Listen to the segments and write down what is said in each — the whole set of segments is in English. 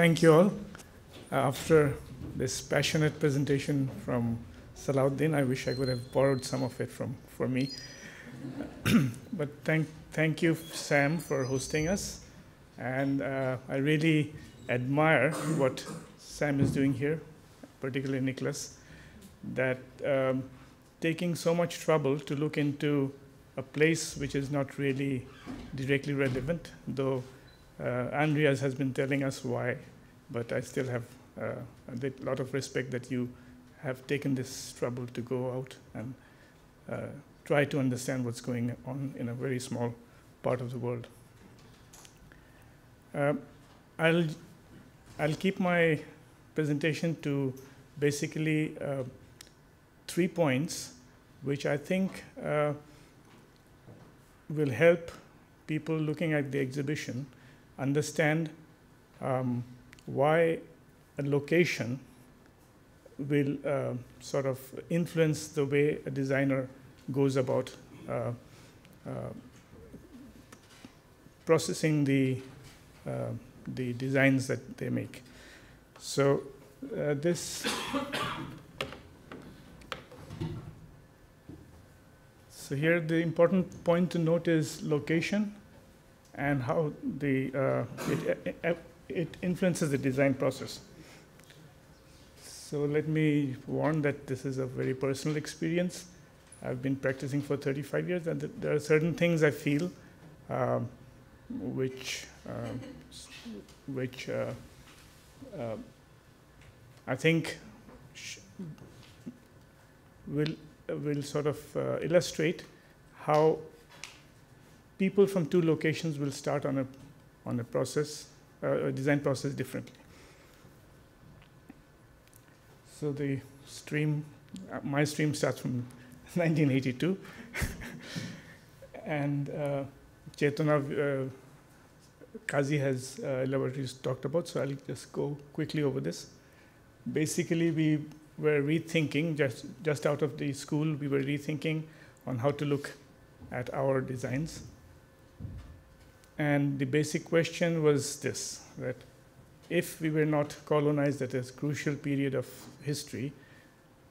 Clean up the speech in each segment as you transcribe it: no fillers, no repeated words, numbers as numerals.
Thank you all. After this passionate presentation from Salahuddin, I wish I could have borrowed some of it for me. But thank you, Sam, for hosting us. And I really admire what Sam is doing here, particularly Nicholas, that taking so much trouble to look into a place which is not really directly relevant, though Andreas has been telling us why, but I still have a lot of respect that you have taken this trouble to go out and try to understand what's going on in a very small part of the world. I'll keep my presentation to basically 3 points, which I think will help people looking at the exhibition understand why a location will sort of influence the way a designer goes about processing the designs that they make. So So here the important point to note is location and how it influences the design process. So let me warn that this is a very personal experience. I've been practicing for 35 years, and there are certain things I feel which I think will sort of illustrate how people from two locations will start on a process, a design process differently. So the stream, my stream starts from 1982, and Chetana Kazi has elaborately talked about, so I'll just go quickly over this. Basically, we were rethinking, just out of the school, we were rethinking on how to look at our designs. And the basic question was this, that if we were not colonized at a crucial period of history,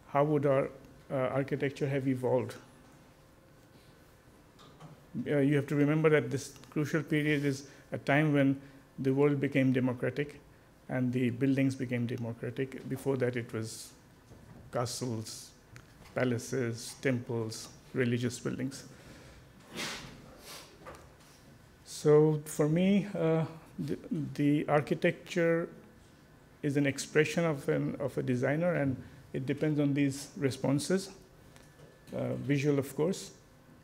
how would our architecture have evolved? You have to remember that this crucial period is a time when the world became democratic and the buildings became democratic. Before that, it was castles, palaces, temples, religious buildings. So for me, the architecture is an expression of a designer, and it depends on these responses: visual, of course,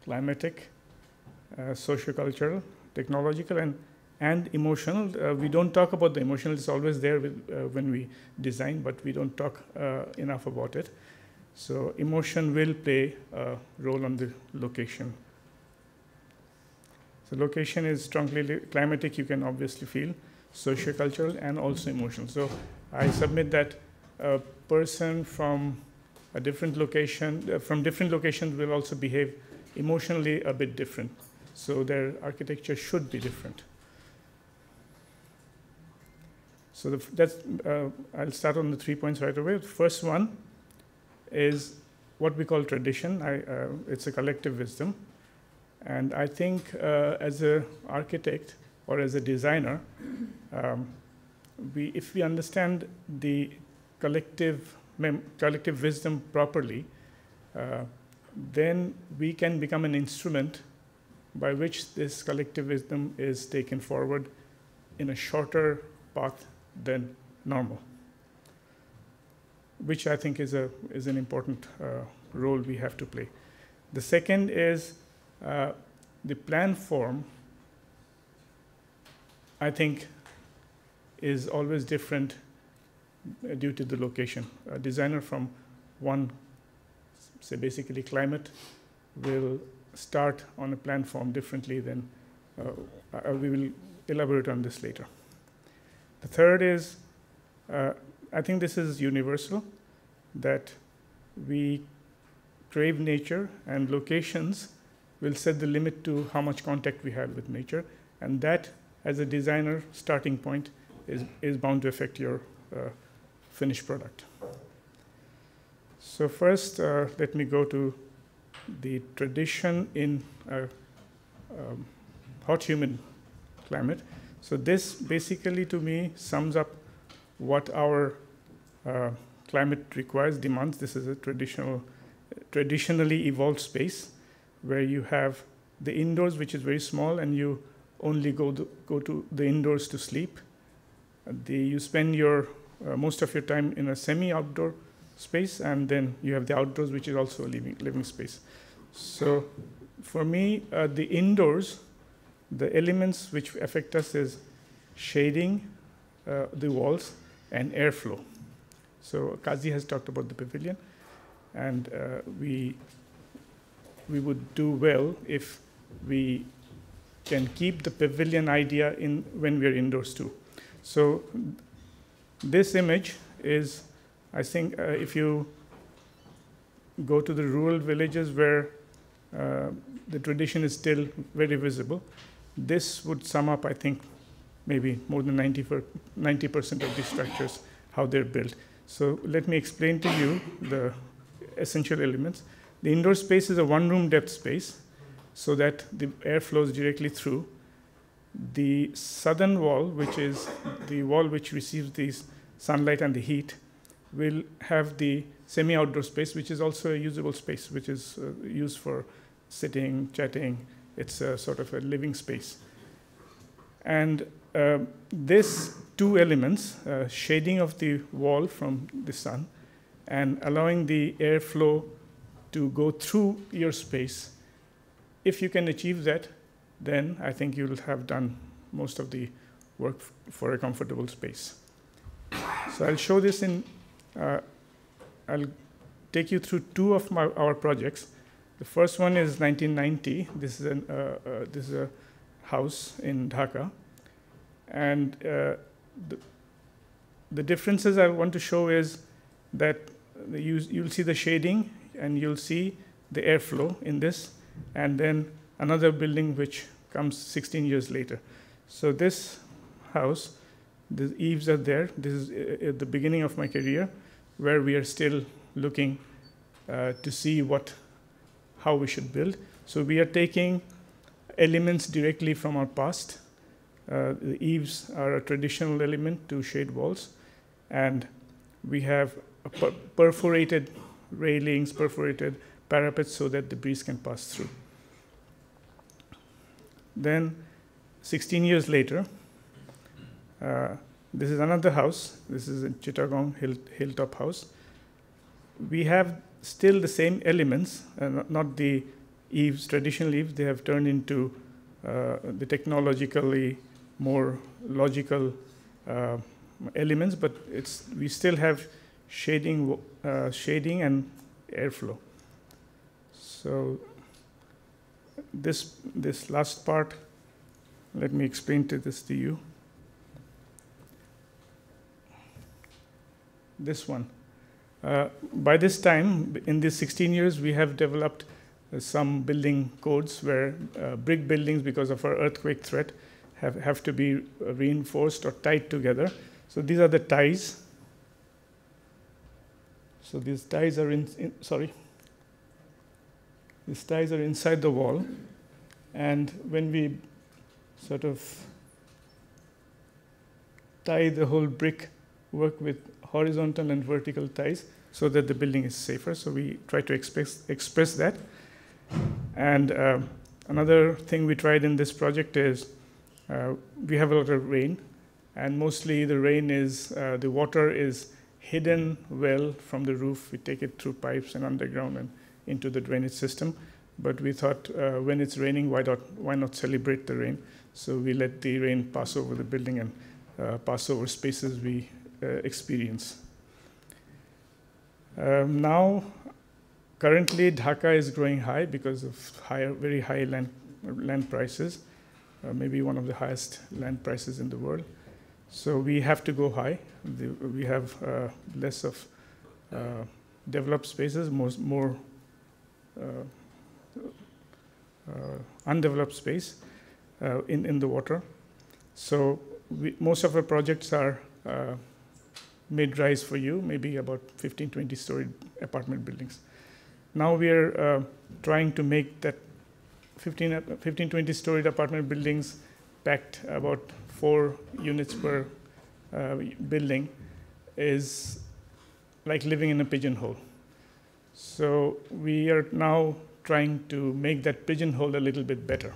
climatic, sociocultural, technological, and emotional. We don't talk about the emotional; it's always there when we design, but we don't talk enough about it. So emotion will play a role on the location. So location is strongly climatic, you can obviously feel, sociocultural, and also emotional. So I submit that a person from a different location, from different locations will also behave emotionally a bit different. So their architecture should be different. So I'll start on the 3 points right away. The first one is what we call tradition. It's a collective wisdom. And I think as an architect or as a designer, if we understand the collective wisdom properly, then we can become an instrument by which this collective wisdom is taken forward in a shorter path than normal, which I think is an important role we have to play. The second is the plan form, I think, is always different due to the location. A designer from one, say basically climate, will start on a plan form differently than, we will elaborate on this later. The third is, I think this is universal, that we crave nature, and locations will set the limit to how much contact we have with nature, and that, as a designer starting point, is bound to affect your finished product. So first, let me go to the tradition in a hot, humid climate. So this basically, to me, sums up what our climate requires, demands. This is a traditionally evolved space where you have the indoors, which is very small, and you only go to the indoors to sleep. You spend your most of your time in a semi-outdoor space, and then you have the outdoors, which is also a living space. So for me, the indoors, the elements which affect us is shading the walls and airflow. So Kazi has talked about the pavilion, and we would do well if we can keep the pavilion idea in when we are indoors too. So this image is, I think, if you go to the rural villages where the tradition is still very visible, this would sum up, I think, maybe more than 90% of these structures, how they're built. So let me explain to you the essential elements. The indoor space is a one-room depth space so that the air flows directly through. The southern wall, which is the wall which receives the sunlight and the heat, will have the semi-outdoor space, which is also a usable space, which is used for sitting, chatting. It's a sort of a living space. And these two elements, shading of the wall from the sun and allowing the airflow to go through your space, if you can achieve that, then I think you'll have done most of the work for a comfortable space. So I'll show this in, I'll take you through two of our projects. The first one is 1990. This is a house in Dhaka. And the differences I want to show is that you'll see the shading and you'll see the airflow in this, and then another building which comes 16 years later. So this house, the eaves are there. This is at the beginning of my career, where we are still looking to see how we should build. So we are taking elements directly from our past. The eaves are a traditional element to shade walls, and we have perforated railings, perforated parapets so that the breeze can pass through. Then 16 years later, this is another house. This is in Chittagong, Hilltop House. We have still the same elements, not the eaves, traditional eaves. They have turned into the technologically more logical elements, but we still have shading and airflow. So this last part, let me explain this to you. This one. By this time, in these 16 years, we have developed some building codes where brick buildings, because of our earthquake threat, have to be reinforced or tied together. So these are the ties. So these ties are these ties are inside the wall, and when we sort of tie the whole brick work with horizontal and vertical ties so that the building is safer. So we try to express that. And another thing we tried in this project is we have a lot of rain, and mostly the rain is, the water is hidden well from the roof. We take it through pipes and underground and into the drainage system. But we thought when it's raining, why not celebrate the rain? So we let the rain pass over the building and pass over spaces we experience. Now, currently, Dhaka is growing high because of very high land prices, maybe one of the highest land prices in the world. So we have to go high. We have less of developed spaces, more undeveloped space in the water. So most of our projects are mid-rise for you, maybe about 15, 20-story apartment buildings. Now we are trying to make that 15, 20-story apartment buildings packed about 4 units per building is like living in a pigeonhole. So we are now trying to make that pigeonhole a little bit better.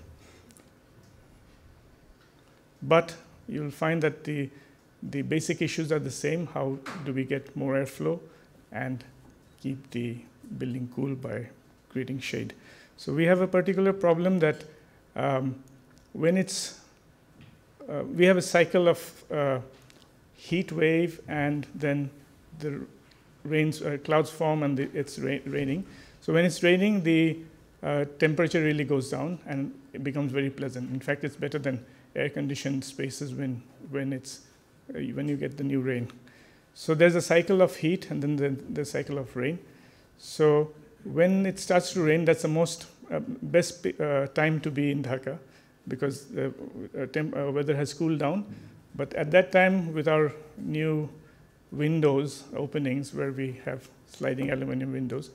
But you'll find that the basic issues are the same. How do we get more airflow and keep the building cool by creating shade? So we have a particular problem that when it's, we have a cycle of heat wave and then the clouds form and it's raining. So when it's raining, the temperature really goes down and it becomes very pleasant. In fact, it's better than air-conditioned spaces when you get the new rain. So there's a cycle of heat and then the cycle of rain. So when it starts to rain, that's the most best time to be in Dhaka because the weather has cooled down. But at that time, with our new windows openings where we have sliding aluminum windows,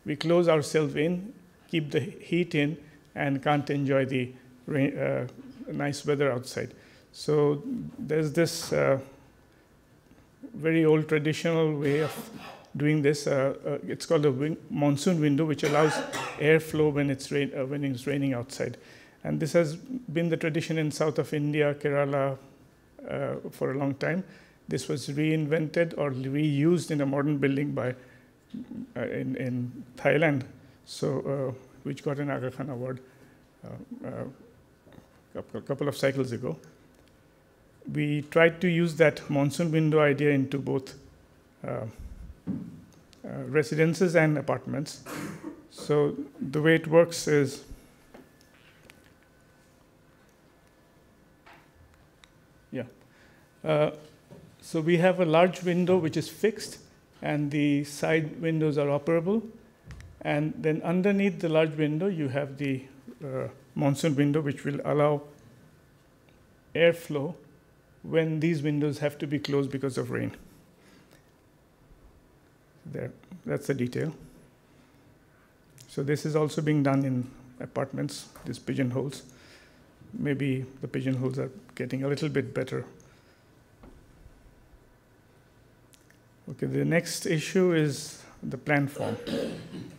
we close ourselves in, keep the heat in, and can't enjoy the nice weather outside. So there's this very old traditional way of doing this. It's called a monsoon window, which allows airflow when it's raining outside. And this has been the tradition in south of India, Kerala, for a long time. This was reinvented or reused in a modern building by in Thailand, so which got an Aga Khan award a couple of cycles ago. We tried to use that monsoon window idea into both residences and apartments. So the way it works is so we have a large window which is fixed, and the side windows are operable. And then underneath the large window, you have the monsoon window, which will allow airflow when these windows have to be closed because of rain. There, that's the detail. So this is also being done in apartments, these pigeonholes. Maybe the pigeonholes are getting a little bit better. Okay, the next issue is the plan form.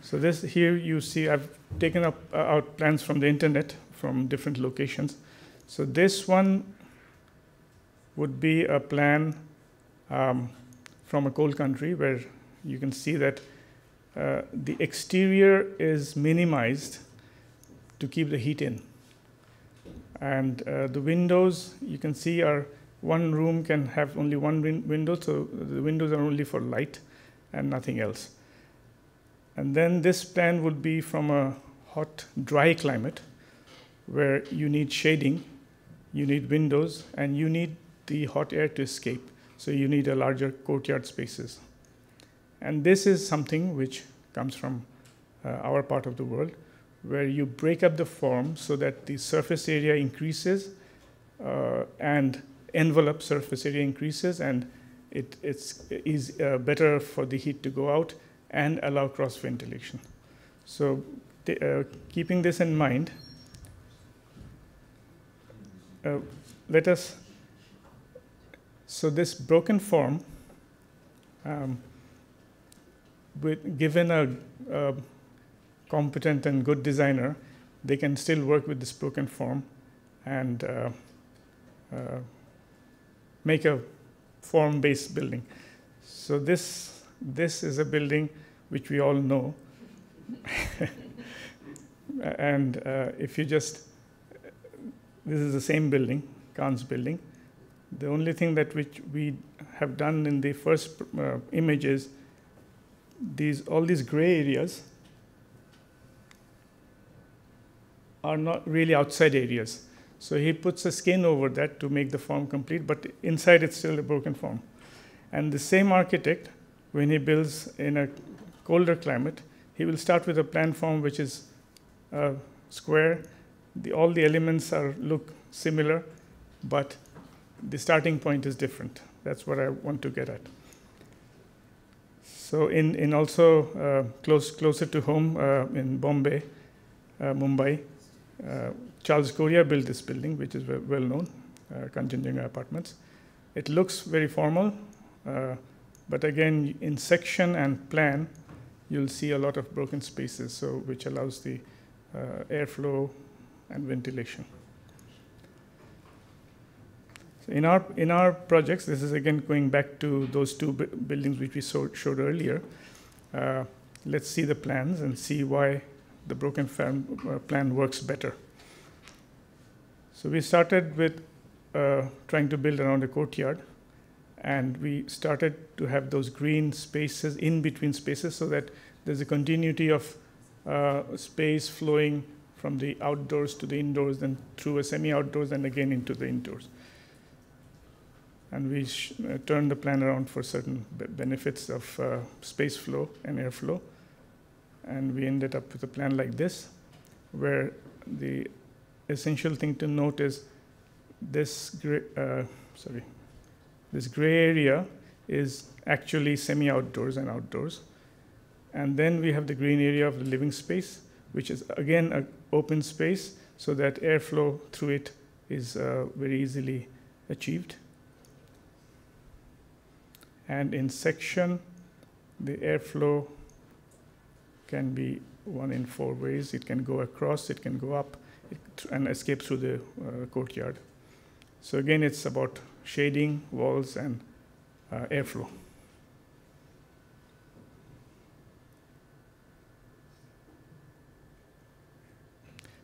So this here you see I've taken out plans from the internet from different locations. So this one would be a plan from a cold country where you can see that the exterior is minimized to keep the heat in. And the windows you can see are, one room can have only one window, so the windows are only for light and nothing else. And then this plan would be from a hot, dry climate where you need shading, you need windows, and you need the hot air to escape. So you need a larger courtyard spaces. And this is something which comes from our part of the world, where you break up the form so that the surface area increases and envelope surface area increases, and it's better for the heat to go out and allow cross ventilation. So keeping this in mind, let us, so this broken form, given a competent and good designer, they can still work with this broken form and make a form-based building. So this is a building which we all know. And if you just, this is the same building, Khan's building. The only thing that which we have done in the first image is all these gray areas are not really outside areas. So he puts a skin over that to make the form complete, but inside it's still a broken form. And the same architect, when he builds in a colder climate, he will start with a plan form which is square. All the elements look similar, but the starting point is different. That's what I want to get at. So in also closer to home in Bombay, Mumbai, Charles Correa built this building, which is well known, Kanchenjunga Apartments. It looks very formal, but again, in section and plan, you'll see a lot of broken spaces, so which allows the airflow and ventilation. So in our projects, this is again going back to those two buildings which we showed earlier. Let's see the plans and see why the broken plan works better. So we started with trying to build around a courtyard, and we started to have those green spaces in between spaces so that there's a continuity of space flowing from the outdoors to the indoors, then through a semi-outdoors, and again into the indoors. And we turned the plan around for certain benefits of space flow and airflow. And we ended up with a plan like this, where the essential thing to note is this gray area is actually semi-outdoors and outdoors. And then we have the green area of the living space, which is again an open space, so that airflow through it is very easily achieved. And in section, the airflow can be 1 in 4 ways. It can go across, it can go up, and escape through the courtyard. So again, it's about shading, walls, and airflow.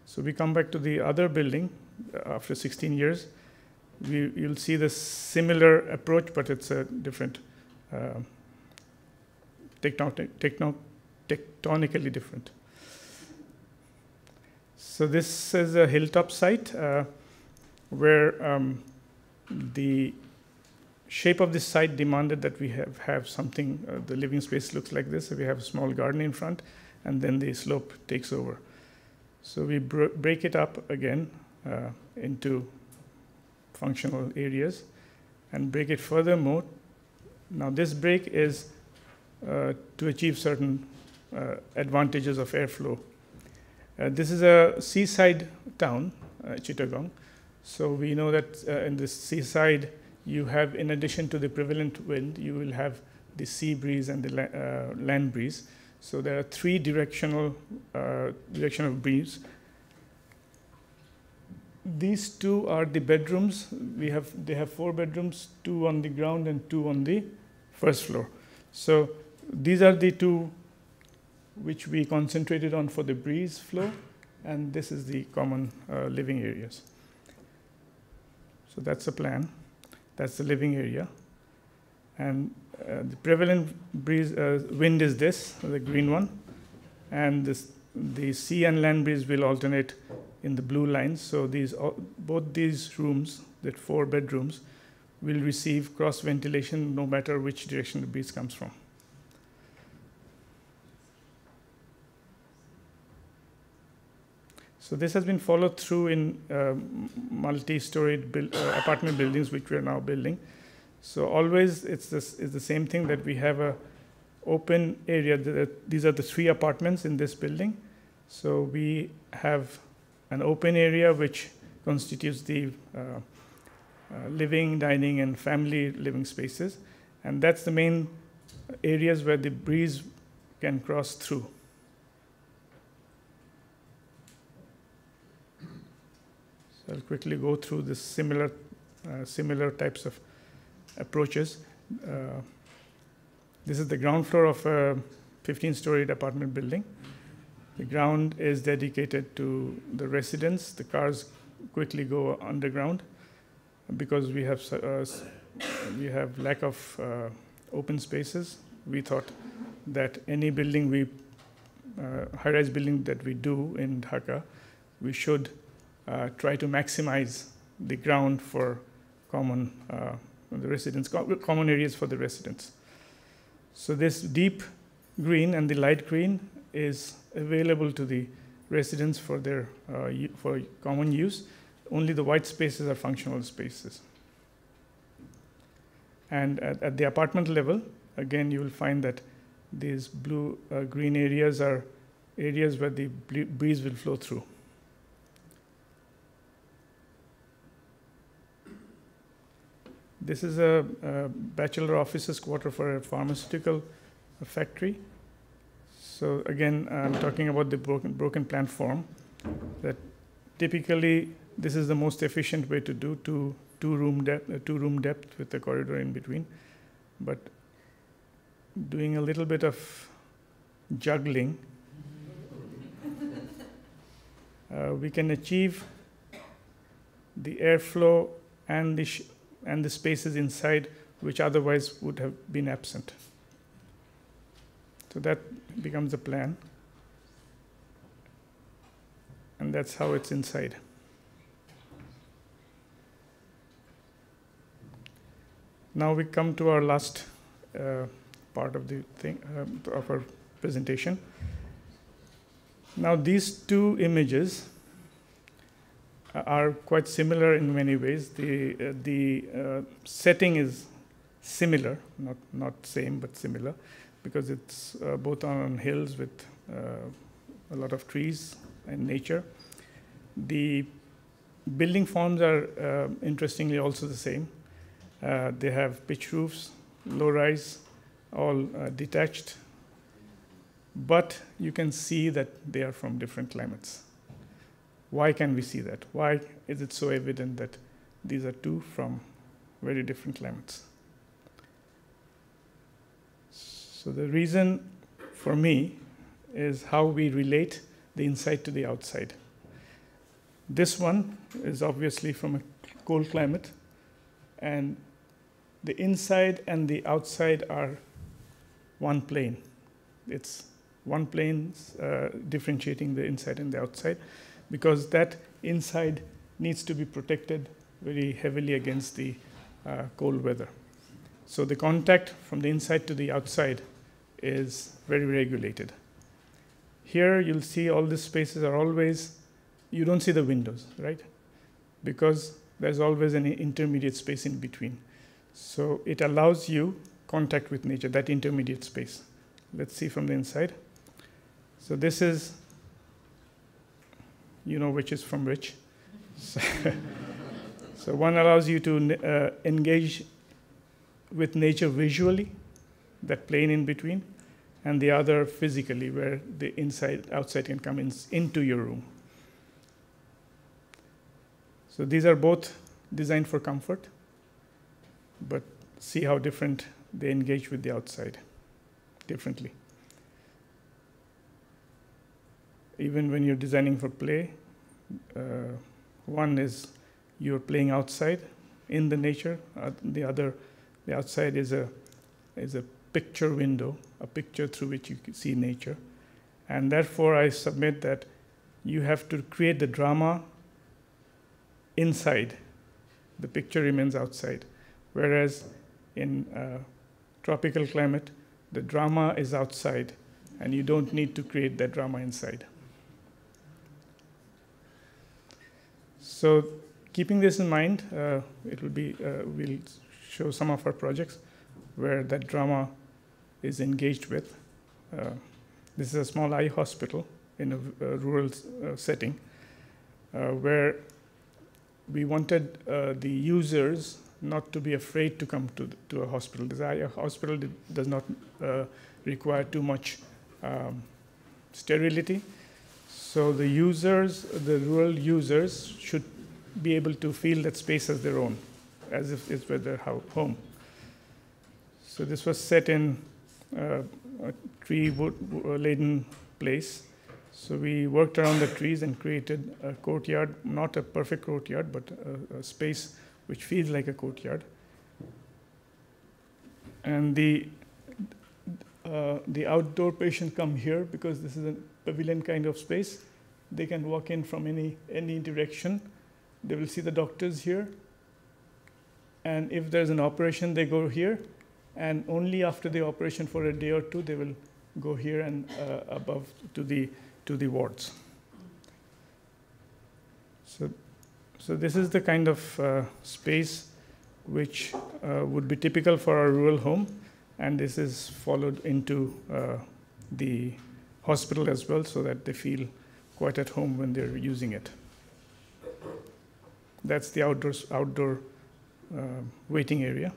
So we come back to the other building after 16 years. You'll see the similar approach, but it's a different, tectonically different. So this is a hilltop site where the shape of this site demanded that we have something, the living space looks like this. So we have a small garden in front, and then the slope takes over. So we break it up again into functional areas and break it furthermore. Now this break is to achieve certain advantages of airflow. This is a seaside town, Chittagong. So we know that in the seaside, you have, in addition to the prevalent wind, you will have the sea breeze and the land breeze. So there are 3 direction of breeze. These 2 are the bedrooms. They have 4 bedrooms, 2 on the ground and 2 on the first floor. So these are the 2 which we concentrated on for the breeze flow, and this is the common living areas. So that's the plan. That's the living area. And the prevalent breeze wind is this, the green one, and the sea and land breeze will alternate in the blue lines. So both these rooms, the 4 bedrooms, will receive cross ventilation no matter which direction the breeze comes from. So this has been followed through in multi-storied apartment buildings, which we are now building. So always it's the same thing, that we have a open area. These are the 3 apartments in this building. So we have an open area which constitutes the living, dining, and family living spaces. And that's the main areas where the breeze can cross through. So I'll quickly go through this similar types of approaches. This is the ground floor of a 15-storied apartment building. The ground is dedicated to the residents. The cars quickly go underground because we have lack of open spaces. We thought that any building high-rise building that we do in Dhaka, we should try to maximize the ground for common areas for the residents. So this deep green and the light green is available to the residents for their for common use. Only the white spaces are functional spaces. And at the apartment level, again, you will find that these blue, green areas are areas where the breeze will flow through. This is a bachelor officer's quarter for a pharmaceutical factory. So again, I'm talking about the broken plant form. That typically, this is the most efficient way to do two-room depth with a corridor in between. But doing a little bit of juggling, we can achieve the airflow and the spaces inside which otherwise would have been absent. So that becomes a plan. And that's how it's inside. Now we come to our last part of the thing of our presentation. Now these two images are quite similar in many ways. The setting is similar, not same, but similar, because it's both on hills with a lot of trees and nature. The building forms are interestingly also the same. They have pitch roofs, low-rise, all detached, but you can see that they are from different climates. Why can we see that? Why is it so evident that these are two from very different climates? So the reason for me is how we relate the inside to the outside. This one is obviously from a cold climate, and the inside and the outside are one plane. It's one plane differentiating the inside and the outside, because that inside needs to be protected very heavily against the cold weather. So the contact from the inside to the outside is very regulated. Here you'll see all these spaces are always, you don't see the windows, right? Because there's always an intermediate space in between. So it allows you contact with nature, that intermediate space. Let's see from the inside. So this is, you know which is from which. So one allows you to engage with nature visually, that plane in between, and the other physically, where the outside can come into your room. So these are both designed for comfort, but see how different they engage with the outside differently. Even when you're designing for play, one is you're playing outside in the nature. The outside is a picture window, a picture through which you can see nature. And therefore, I submit that you have to create the drama inside. The picture remains outside. Whereas in tropical climate, the drama is outside, and you don't need to create that drama inside. So keeping this in mind, we'll show some of our projects where that drama is engaged with. This is a small eye hospital in a rural setting where we wanted the users not to be afraid to come to a hospital. This eye hospital does not require too much sterility. So the rural users should be able to feel that space as their own, as if it's their home. So this was set in a tree-laden place. So we worked around the trees and created a courtyard, not a perfect courtyard, but a space which feels like a courtyard. And the outdoor patient come here because this is a pavilion kind of space. They can walk in from any direction. They will see the doctors here. And if there's an operation, they go here. And only after the operation for a day or two, they will go here and above to the wards. So this is the kind of space which would be typical for a rural home. And this is followed into the hospital as well, so that they feel quite at home when they're using it. That's the outdoor waiting area.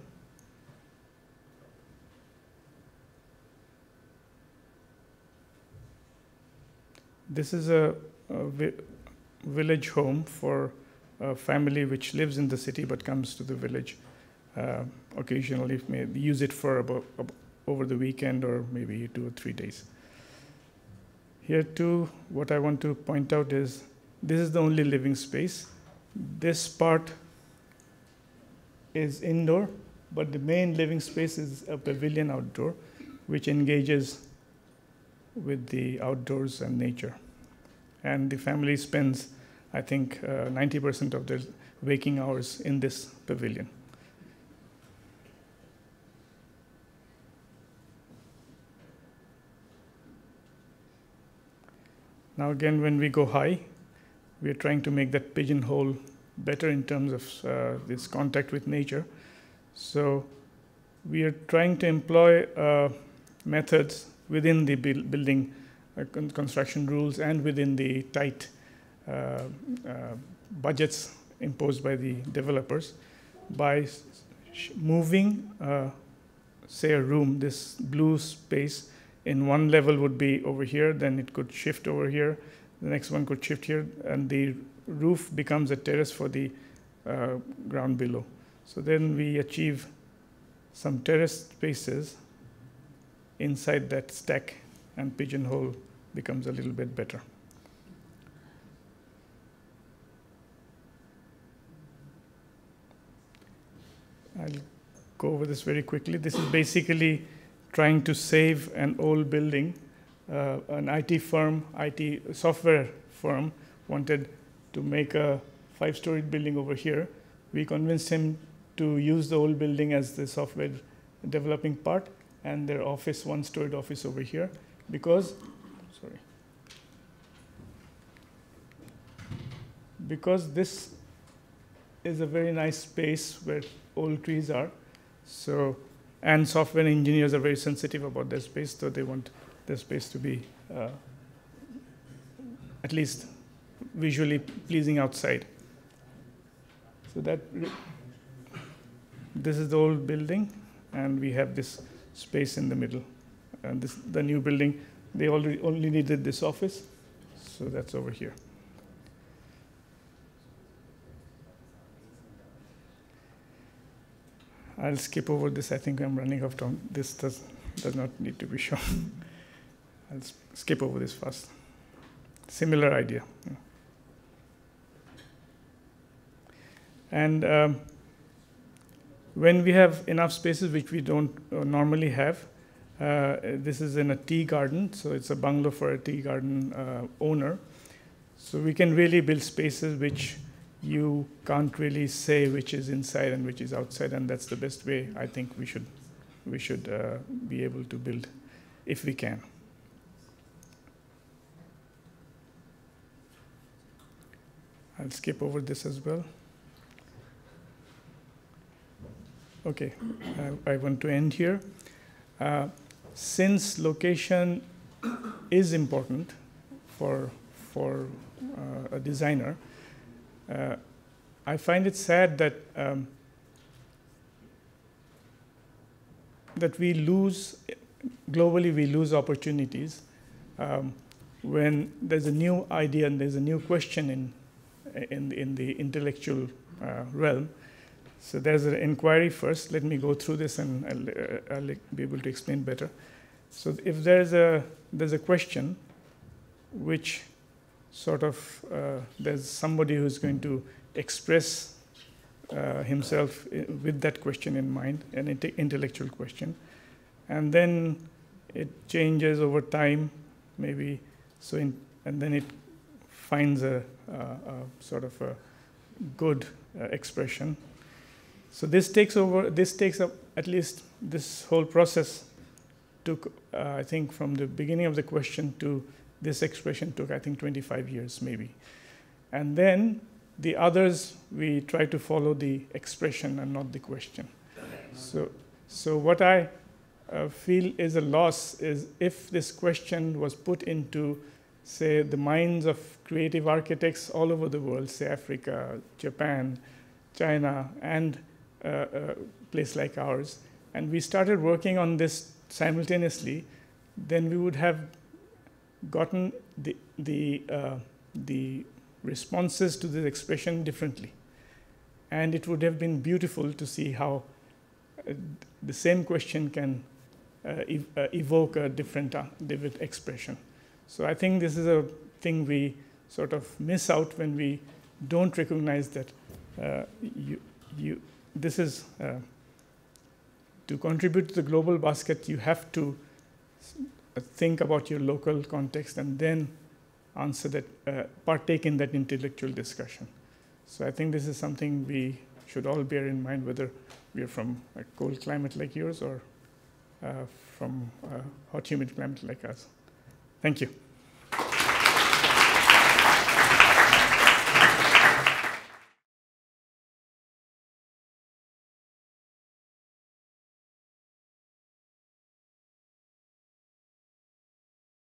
This is a village home for a family which lives in the city but comes to the village occasionally. May use it for over the weekend or maybe 2 or 3 days. Here too, what I want to point out is this is the only living space. This part is indoor, but the main living space is a pavilion outdoor, which engages with the outdoors and nature. And the family spends, I think, 90% of their waking hours in this pavilion. Now again, when we go high, we are trying to make that pigeonhole better in terms of this contact with nature. So we are trying to employ methods within the building construction rules and within the tight budgets imposed by the developers by moving, say, a room. This blue space in one level would be over here, then it could shift over here, the next one could shift here, and the roof becomes a terrace for the ground below. So then we achieve some terrace spaces inside that stack, and pigeonhole becomes a little bit better. I'll go over this very quickly. This is basically trying to save an old building. An IT firm, IT software firm, wanted to make a 5-storied building over here. We convinced him to use the old building as the software developing part, and their office, 1-storied office over here, because this is a very nice space where old trees are. So, and software engineers are very sensitive about their space, so they want their space to be at least visually pleasing outside. So this is the old building, and we have this space in the middle. And this, the new building, they only needed this office, so that's over here. I'll skip over this. I think I'm running out of time. This does not need to be shown. I'll skip over this fast. Similar idea. And when we have enough spaces, which we don't normally have, this is in a tea garden, so it's a bungalow for a tea garden owner. So we can really build spaces which you can't really say which is inside and which is outside, and that's the best way I think we should be able to build, if we can. I'll skip over this as well. Okay, I want to end here. Since location is important for a designer, I find it sad that that we lose, globally we lose opportunities when there's a new idea and there's a new question in the intellectual realm. So there's an inquiry first. Let me go through this, and I'll be able to explain better. So if there's a question which sort of there's somebody who's going to express himself with that question in mind, an intellectual question, and then it changes over time, maybe. So and then it finds a sort of a good expression. So this takes up at least this whole process took, I think, from the beginning of the question to this expression took, I think, 25 years maybe. And then The others, we try to follow the expression and not the question. So what I feel is a loss is if this question was put into, say, the minds of creative architects all over the world, say Africa, Japan, China, and a place like ours, and we started working on this simultaneously, then we would have gotten the responses to this expression differently. And it would have been beautiful to see how the same question can evoke a different expression. So I think this is a thing we sort of miss out when we don't recognize that this is to contribute to the global basket, you have to think about your local context and then answer that, partake in that intellectual discussion. So I think this is something we should all bear in mind, whether we are from a cold climate like yours or from a hot, humid climate like us. Thank you.